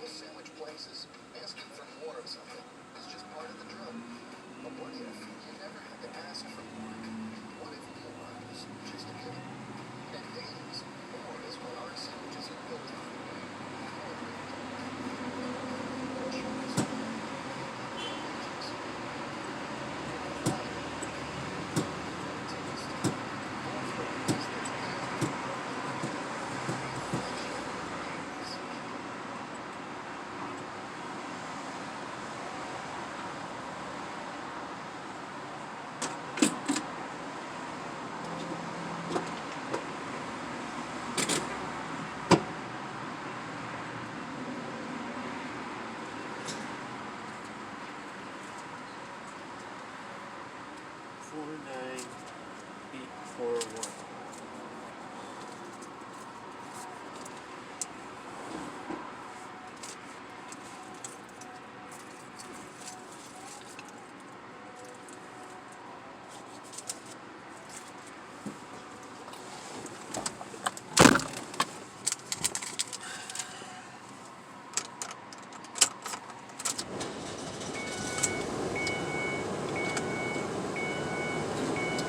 most sandwich places, asking for more of something is just part of the drug. But what if you never had to ask for more? What if more was just a given? And days, more is what our sandwiches are built on.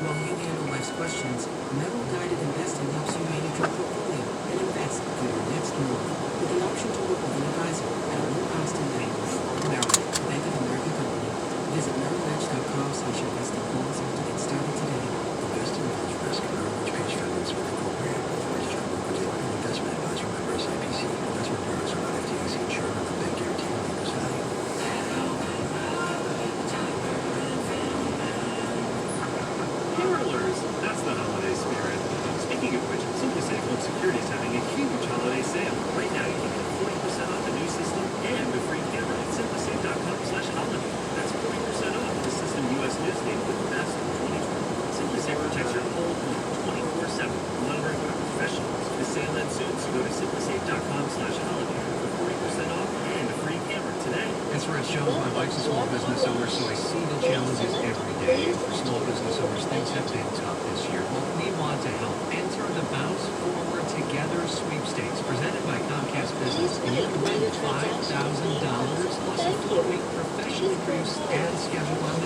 While you handle life's questions, Metal Guided Investing helps you manage your portfolio and invest for your next move with the option to work with an advisor at a low-cost and bank. Merrill Lynch, Bank of America Company. Visit merrilllynch.com/investing goals to get started today. Investing involves risk. Merrill Lynch pays Federal Smith Incorporated. Authorized general broker-dealer and investment advisor member SIPC. Investment products are not FDIC insured and the bank guarantee lenders value. Carolers, that's the holiday spirit. Speaking of which, SimpliSafe Home Security is having a huge holiday sale. Right now, you can get 40% off the new system and a free camera at simplisafe.com/holiday. That's 40% off the system US News Day with the best of 2020. SimpliSafe protects your whole home 24/7. Monitoring by professionals. The sale ends soon, so go to simplisafe.com/holiday for 40% off and a free camera today. It's Rich Jones. My wife's a small business owner, so I see